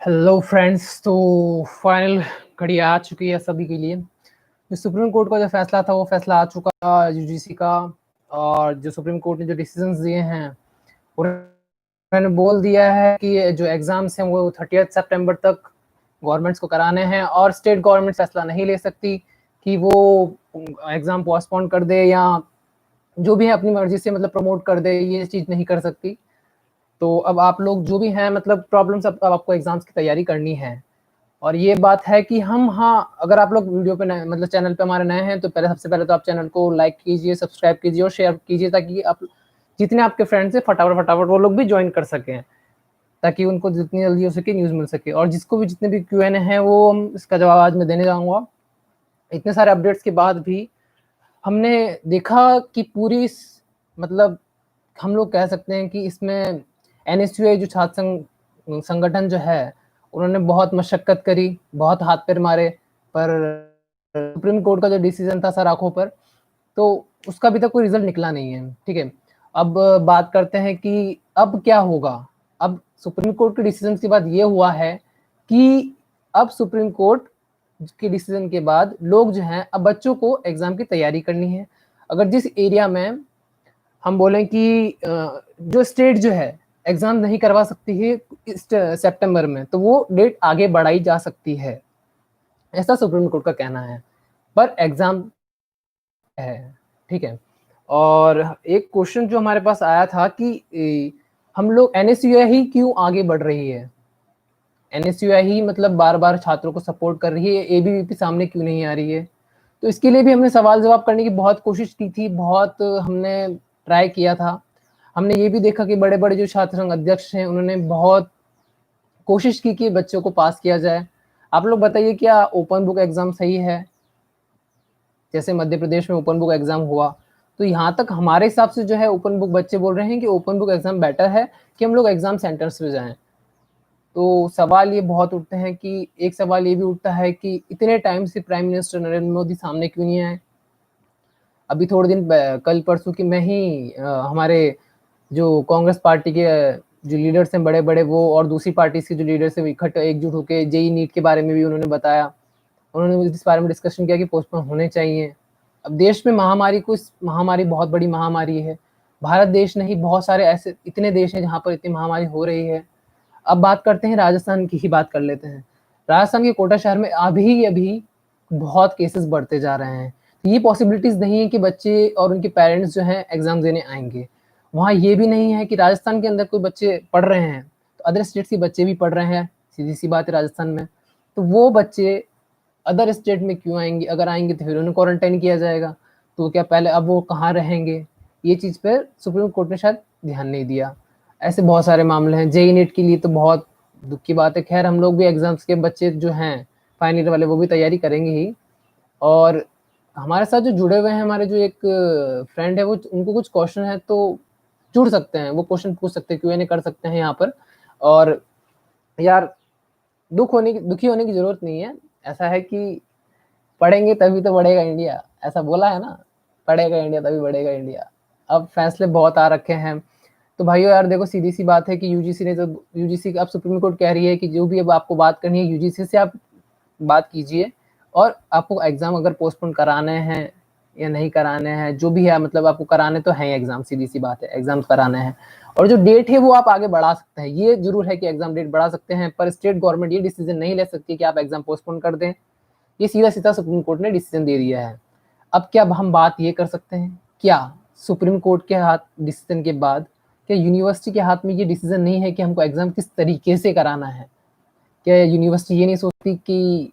Hello friends. तो final घड़ी आ चुकी है सभी के लिए। जो सुप्रीम कोर्ट का जो फैसला था वो फैसला आ चुका यूजीसी का। और जो सुप्रीम कोर्ट ने जो डिसीजंस दिए हैं उन्होंने बोल दिया है कि जो एग्जाम्स हैं वो 30 सितंबर तक गवर्नमेंट्स को कराने हैं और स्टेट गवर्नमेंट फैसला नहीं ले सकती कि वो एग्जाम पोस्टपोन कर दे या जो भी है अपनी मर्जी से मतलब प्रमोट कर दे, ये चीज़ नहीं कर सकती। तो अब आप लोग जो भी हैं मतलब प्रॉब्लम्स अब आपको एग्जाम्स की तैयारी करनी है। और ये बात है कि हम हाँ, अगर आप लोग वीडियो पे नए मतलब चैनल पे हमारे नए हैं तो पहले सबसे पहले तो आप चैनल को लाइक कीजिए, सब्सक्राइब कीजिए और शेयर कीजिए ताकि आप जितने आपके फ्रेंड्स हैं फटाफट फटाफट वो लोग भी ज्वाइन कर सकें, ताकि उनको जितनी जल्दी हो सके न्यूज़ मिल सके। और जिसको भी जितने भी क्यू एन ए हैं वो हम इसका जवाब आज मैं देने जाऊँगा। इतने सारे अपडेट्स के बाद भी हमने देखा कि पूरी मतलब हम लोग कह सकते हैं कि इसमें एनएसयूआई जो छात्र संगठन जो है उन्होंने बहुत मशक्कत करी, बहुत हाथ पैर मारे, पर सुप्रीम कोर्ट का जो डिसीजन था सर आंखों पर, तो उसका अभी तक कोई रिजल्ट निकला नहीं है। ठीक है, अब बात करते हैं कि अब क्या होगा। अब सुप्रीम कोर्ट के डिसीजन के बाद ये हुआ है कि अब सुप्रीम कोर्ट के डिसीजन के बाद लोग जो हैं अब बच्चों को एग्जाम की तैयारी करनी है। अगर जिस एरिया में हम बोलें कि जो स्टेट जो है एग्जाम नहीं करवा सकती है इस सितंबर में, तो वो डेट आगे बढ़ाई जा सकती है, ऐसा सुप्रीम कोर्ट का कहना है। पर एग्जाम है, ठीक है। और एक क्वेश्चन जो हमारे पास आया था कि हम लोग एनएसयूआई ही क्यों आगे बढ़ रही है, एनएसयूआई ही मतलब बार बार छात्रों को सपोर्ट कर रही है, एबीवीपी सामने क्यों नहीं आ रही है। तो इसके लिए भी हमने सवाल जवाब करने की बहुत कोशिश की थी, बहुत हमने ट्राई किया था। हमने ये भी देखा कि बड़े बड़े जो छात्र संघ अध्यक्ष हैं उन्होंने बहुत कोशिश की कि बच्चों को पास किया जाए। आप लोग बताइए क्या ओपन बुक एग्जाम सही है? जैसे मध्य प्रदेश में ओपन बुक एग्जाम हुआ, तो यहाँ तक हमारे हिसाब से जो है ओपन बुक बच्चे बोल रहे हैं कि ओपन बुक एग्जाम बेटर है कि हम लोग एग्जाम सेंटर्स पे जाएं। तो सवाल ये बहुत उठते हैं कि एक सवाल ये भी उठता है कि इतने टाइम से प्राइम मिनिस्टर नरेंद्र मोदी सामने क्यों नहीं आए। अभी थोड़े दिन कल परसों की मैं ही हमारे जो कांग्रेस पार्टी के जो लीडर्स हैं बड़े बड़े वो और दूसरी पार्टी के जो लीडर्स हैं इकट्ठे एकजुट होकर जेई नीट के बारे में भी उन्होंने बताया, उन्होंने इस बारे में डिस्कशन किया कि पोस्टपोन होने चाहिए। अब देश में महामारी महामारी बहुत बड़ी महामारी है। भारत देश नहीं, बहुत सारे ऐसे इतने देश हैं जहाँ पर इतनी महामारी हो रही है। अब बात करते हैं राजस्थान की ही बात कर लेते हैं। राजस्थान के कोटा शहर में अभी अभी बहुत केसेस बढ़ते जा रहे हैं। तो ये पॉसिबिलिटीज नहीं है कि बच्चे और उनके पेरेंट्स जो हैं एग्जाम देने आएंगे। वहाँ ये भी नहीं है कि राजस्थान के अंदर कोई बच्चे पढ़ रहे हैं तो अदर स्टेट्स के बच्चे भी पढ़ रहे हैं, सीधी सी बात है राजस्थान में। तो वो बच्चे अदर स्टेट में क्यों आएंगे? अगर आएंगे तो फिर उन्हें क्वारंटाइन किया जाएगा, तो क्या पहले अब वो कहाँ रहेंगे? ये चीज़ पर सुप्रीम कोर्ट ने शायद ध्यान नहीं दिया। ऐसे बहुत सारे मामले हैं। जेई नीट के लिए तो बहुत दुख की बात है। खैर हम लोग भी एग्जाम्स के बच्चे जो हैं फाइनल ईयर वाले वो भी तैयारी करेंगे ही। और हमारे साथ जो जुड़े हुए हैं हमारे जो एक फ्रेंड है वो उनको कुछ क्वेश्चन है तो जुड़ सकते हैं, वो क्वेश्चन पूछ सकते हैं, क्यूएनए कर सकते हैं यहाँ पर। और यार दुखी होने की जरूरत नहीं है। ऐसा है कि पढ़ेंगे तभी तो बढ़ेगा इंडिया, ऐसा बोला है ना, पढ़ेगा इंडिया तभी बढ़ेगा इंडिया। अब फैसले बहुत आ रखे हैं। तो भाइयों यार देखो, सीधी सी बात है कि यूजीसी ने तो यूजीसी अब सुप्रीम कोर्ट कह रही है कि जो भी अब आपको बात करनी है यूजीसी से आप बात कीजिए, और आपको एग्जाम अगर पोस्टपोन कराने हैं या नहीं कराने हैं जो भी है, मतलब आपको कराने तो हैं एग्जाम, सीधी सी बात है एग्जाम कराने हैं। और जो डेट है वो आप आगे बढ़ा सकते हैं, ये जरूर है कि एग्जाम डेट बढ़ा सकते हैं, पर स्टेट गवर्नमेंट ये डिसीजन नहीं ले सकती कि आप एग्जाम पोस्टपोन कर दें। ये सीधा सीधा सुप्रीम कोर्ट ने डिसीजन दे दिया है। अब क्या हम बात ये कर सकते हैं, क्या सुप्रीम कोर्ट के हाथ डिसीजन के बाद क्या यूनिवर्सिटी के हाथ में ये डिसीजन नहीं है कि हमको एग्जाम किस तरीके से कराना है? क्या यूनिवर्सिटी ये नहीं सोचती कि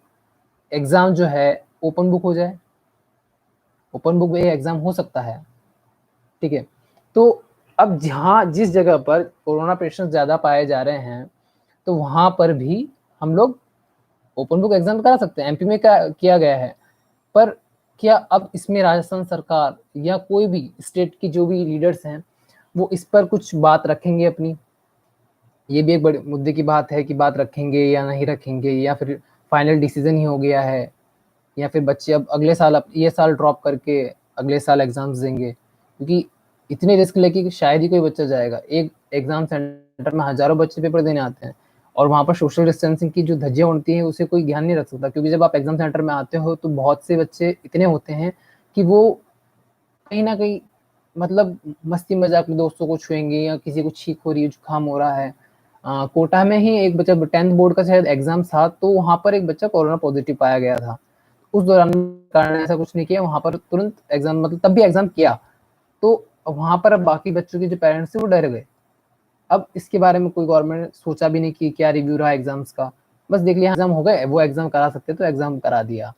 एग्जाम जो है ओपन बुक हो जाए? ओपन बुक में एग्जाम हो सकता है, ठीक है। तो अब जहाँ जिस जगह पर कोरोना पेशेंट ज्यादा पाए जा रहे हैं तो वहां पर भी हम लोग ओपन बुक एग्जाम करा सकते हैं। एमपी में किया गया है। पर क्या अब इसमें राजस्थान सरकार या कोई भी स्टेट की जो भी लीडर्स हैं वो इस पर कुछ बात रखेंगे अपनी? ये भी एक बड़े मुद्दे की बात है कि बात रखेंगे या नहीं रखेंगे, या फिर फाइनल डिसीजन ही हो गया है, या फिर बच्चे अब अगले साल ये साल ड्रॉप करके अगले साल एग्जाम्स देंगे। क्योंकि इतने रिस्क लेके कि शायद ही कोई बच्चा जाएगा। एक एग्जाम सेंटर में हजारों बच्चे पेपर देने आते हैं और वहाँ पर सोशल डिस्टेंसिंग की जो धज्जियाँ उड़ती हैं उसे कोई ध्यान नहीं रख सकता, क्योंकि जब आप एग्ज़ाम सेंटर में आते हो तो बहुत से बच्चे इतने होते हैं कि वो कहीं न कहीं मतलब मस्ती मज़ाक में दोस्तों को छुएँगे या किसी को छींक हो रही है, जुकाम हो रहा है। कोटा में ही एक बच्चा 10th बोर्ड का शायद एग्ज़ाम था, तो वहाँ पर एक बच्चा कोरोना पॉज़िटिव पाया गया था। उस दौरान कारण ऐसा कुछ नहीं किया, वहाँ पर तुरंत एग्ज़ाम मतलब तब भी एग्ज़ाम किया। तो वहाँ पर अब बाकी बच्चों के जो पेरेंट्स थे वो डर गए। अब इसके बारे में कोई गवर्नमेंट ने सोचा भी नहीं कि क्या रिव्यू रहा एग्ज़ाम्स का। बस देख लिया एग्ज़ाम हो गए, वो एग्ज़ाम करा सकते तो एग्ज़ाम करा दिया।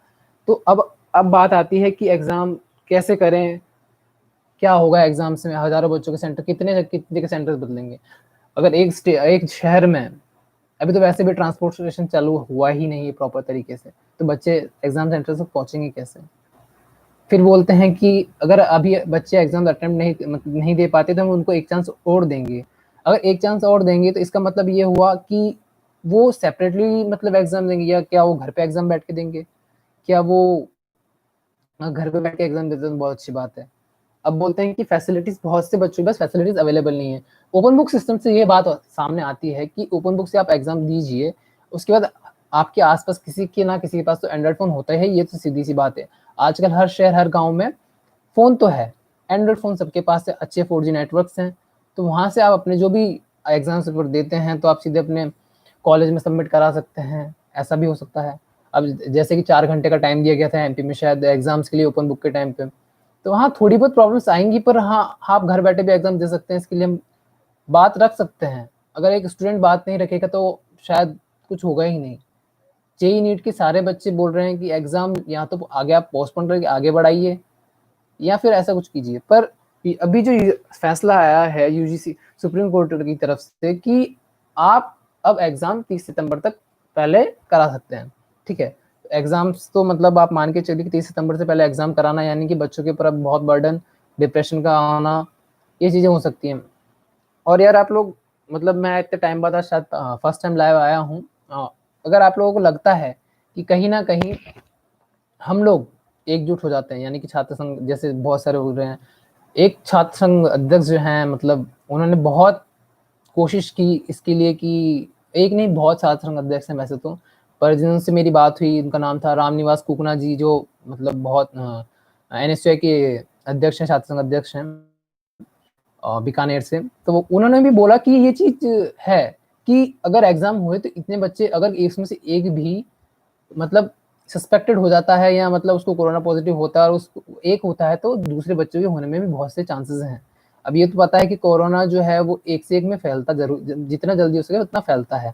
तो अब बात आती है कि एग्ज़ाम कैसे करें? क्या होगा एग्ज़ाम्स में? हज़ारों बच्चों के सेंटर कितने के सेंटर्स बदलेंगे? अगर एक शहर में अभी तो वैसे भी ट्रांसपोर्टेशन चालू हुआ ही नहीं है प्रॉपर तरीके से, तो बच्चे एग्ज़ाम सेंटर तक पहुँचेंगे कैसे? फिर बोलते हैं कि अगर अभी बच्चे एग्ज़ाम अटेम्प्ट नहीं दे पाते तो हम उनको एक चांस और देंगे। अगर एक चांस और देंगे तो इसका मतलब ये हुआ कि वो सेपरेटली मतलब एग्ज़ाम देंगे, या क्या वो घर पे एग्ज़ाम बैठ के देंगे? क्या वो घर पे बैठ के एग्ज़ाम देते हैं तो बहुत अच्छी बात है। अब बोलते हैं कि फैसिलिटीज़ बहुत से बच्चों के पास फैसिलिटीज़ अवेलेबल नहीं है। ओपन बुक सिस्टम से ये बात सामने आती है कि ओपन बुक से आप एग्ज़ाम दीजिए, उसके बाद आपके आस-पास किसी के ना किसी के पास तो एंड्रॉइड फ़ोन होता ही है, ये तो सीधी-सी बात है। आजकल हर शहर, हर गाँव में फ़ोन तो है, एंड्रॉइड फ़ोन सबके पास है, अच्छे 4G नेटवर्क्स हैं, तो वहाँ से आप अपने जो भी एग्ज़ाम्स पेपर देते हैं, तो आप सीधे अपने कॉलेज में सबमिट करा सकते हैं, ऐसा भी हो सकता है। अब जैसे कि 4 घंटे का टाइम दिया गया था एमपी में शायद एग्ज़ाम्स के लिए ओपन बुक के टाइम पे, तो हाँ, थोड़ी बहुत प्रॉब्लम्स आएँगी, पर हाँ, आप घर बैठे भी एग्ज़ाम दे सकते हैं, इसके लिए हम बात रख सकते हैं। अगर एक स्टूडेंट बात नहीं रखेगा तो शायद कुछ होगा ही नहीं। जेईई नीट के सारे बच्चे बोल रहे हैं कि एग्ज़ाम या तो आगे आप पोस्टपोन करके आगे बढ़ाइए या फिर ऐसा कुछ कीजिए। पर अभी जो ये फैसला आया है यूजीसी सुप्रीम कोर्ट की तरफ से कि आप अब एग्ज़ाम 30 सितंबर तक पहले करा सकते हैं, ठीक है? एग्ज़ाम्स तो मतलब आप मान के चलिए कि 30 सितंबर से पहले एग्ज़ाम कराना यानी कि बच्चों के ऊपर अब बहुत बर्डन, डिप्रेशन का आना, ये चीज़ें हो सकती हैं। और यार आप लोग मतलब मैं इतने टाइम बाद आज शायद फर्स्ट टाइम लाइव आया हूँ। अगर आप लोगों को लगता है कि कहीं न कहीं हम लोग एकजुट हो जाते हैं, यानी कि छात्र संघ जैसे बहुत सारे बोल रहे हैं। एक छात्र संघ अध्यक्ष जो हैं मतलब उन्होंने बहुत कोशिश की इसके लिए कि एक नहीं बहुत छात्र संघ अध्यक्ष हैं वैसे तो, पर जिनसे मेरी बात हुई उनका नाम था रामनिवास कुकना जी, जो मतलब बहुत एनएसयूआई के अध्यक्ष हैं, छात्र संघ अध्यक्ष हैं बीकानेर से। तो उन्होंने भी बोला कि ये चीज़ है कि अगर एग्ज़ाम हुए तो इतने बच्चे अगर इसमें से एक भी मतलब सस्पेक्टेड हो जाता है या मतलब उसको कोरोना पॉज़िटिव होता है और उसको एक होता है तो दूसरे बच्चों के होने में भी बहुत से चांसेस हैं। अब ये तो पता है कि कोरोना जो है वो एक से एक में फैलता ज़रूर ज जितना जल्दी हो सके उतना फैलता है।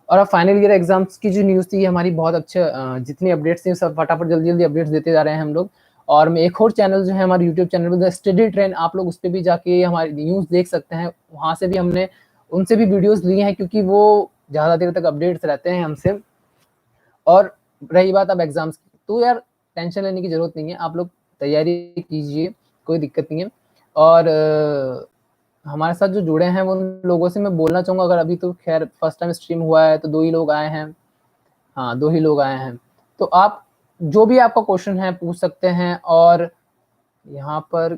और अब फाइनल ईयर एग्ज़ाम्स की जो न्यूज़ थी ये हमारी बहुत अच्छे जितनी अपडेट्स थी सब फटाफट जल्दी-जल्दी अपडेट्स देते जा रहे हैं हम लोग। और मैं एक और चैनल जो है हमारे YouTube channel the study train आप लोग उस पे भी जाके हमारी न्यूज़ देख सकते हैं। वहाँ से भी हमने उनसे भी वीडियोज़ ली हैं क्योंकि वो ज़्यादा देर तक अपडेट्स रहते हैं हमसे। और रही बात अब एग्ज़ाम्स की, तो यार टेंशन लेने की ज़रूरत नहीं है, आप लोग तैयारी कीजिए, कोई दिक्कत नहीं है। और हमारे साथ जो जुड़े हैं, वो उन लोगों से मैं बोलना चाहूँगा अगर अभी तो ख़ैर फर्स्ट टाइम स्ट्रीम हुआ है, तो 2 ही लोग आए हैं। हाँ, 2 ही लोग आए हैं। तो आप जो भी आपका क्वेश्चन है पूछ सकते हैं और यहाँ पर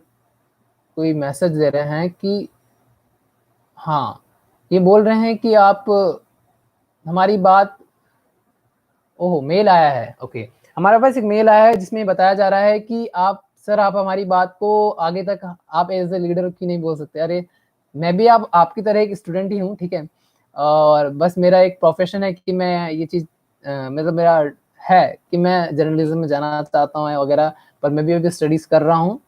कोई मैसेज दे रहे हैं कि हाँ, ये बोल रहे हैं कि आप हमारी बात ओह! मेल आया है, ओके। हमारे पास एक मेल आया है जिसमें बताया जा रहा है कि आप हमारी बात को आगे तक आप एज़ अ लीडर क्यों नहीं बोल सकते? अरे! मैं भी अब आपकी तरह एक स्टूडेंट ही हूँ, ठीक है? और बस मेरा एक प्रोफ़ेशन है कि मैं ये चीज़ मतलब मेरा है कि मैं जर्नलिज़्म में जाना चाहता हूँ वगैरह, पर मैं भी अभी स्टडीज़ कर रहा हूँ,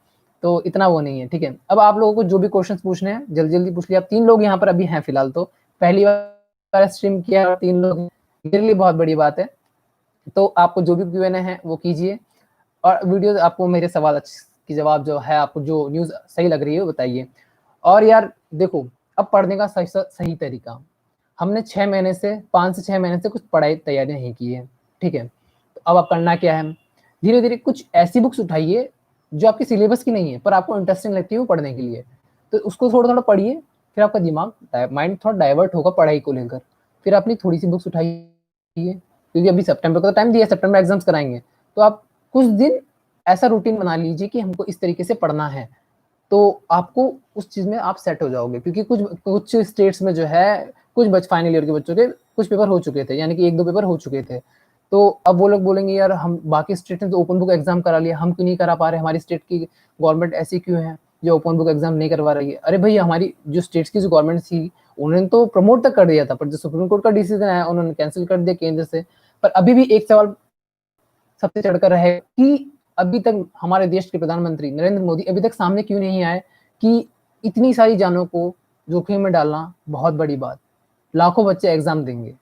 तो इतना वो नहीं है, ठीक है? अब आप लोगों को जो भी क्वेश्चन्स पूछने हैं, जल्दी-जल्दी पूछ लिया। आप 3 लोग यहाँ पर अभी हैं फ़िलहाल तो, पहली बार स्ट्रीम किया और 3 लोग हैं, मेरे लिए बहुत बड़ी बात है। तो आपको जो भी क्यूएनए है वो कीजिए और वीडियो आपको मेरे सवाल की जवाब जो है आपको जो न्यूज़ सही लग रही है वो बताइए। और यार देखो, अब पढ़ने का सही तरीका, हमने 6 महीने से 5 से 6 महीने से कुछ पढ़ाई तैयारी नहीं की है, ठीक है? तो अब आप करना क्या है, धीरे-धीरे कुछ ऐसी बुक्स उठाइए जो आपके सिलेबस की नहीं है पर आपको इंटरेस्टिंग लगती है वो पढ़ने के लिए। तो उसको थोड़ा-थोड़ा पढ़िए, फिर आपका माइंड थोड़ा डाइवर्ट होगा पढ़ाई को लेकर। फिर अपनी थोड़ी-सी बुक्स उठाइए क्योंकि अभी सितंबर का तो टाइम दिया है, सितंबर में एग्ज़ाम्स कराएँगे। तो आप कुछ दिन ऐसा रूटीन बना लीजिए कि हमको इस तरीके से पढ़ना है, तो आपको उस चीज़ में आप सेट हो जाओगे क्योंकि कुछ कुछ स्टेट्स में जो है, कुछ फाइनल ईयर के बच्चों के कुछ पेपर हो चुके थे, यानी कि 1-2 पेपर हो चुके थे। तो अब वो लोग बोलेंगे यार हम बाकी स्टेट ने तो ओपन बुक एग्ज़ाम करा लिया, हम क्यों नहीं करा पा रहे? हमारी स्टेट की गवर्नमेंट ऐसी क्यों है जो ओपन बुक एग्ज़ाम नहीं करवा रही है? अरे भई हमारी जो स्टेट्स की जो गवर्नमेंट थी, उन्होंने तो प्रमोट तक कर दिया था, पर जो सुप्रीम कोर्ट का डिसीज़न आया उन्होंने कैंसल कर दिया केंद्र से। पर अभी भी एक सवाल सबसे चढ़कर है कि अभी तक हमारे देश के प्रधानमंत्री नरेंद्र मोदी अभी तक सामने क्यों नहीं आए कि इतनी सारी जानों को जोखिम में डालना बहुत बड़ी बात। लाखों बच्चे एग्ज़ाम देंगे।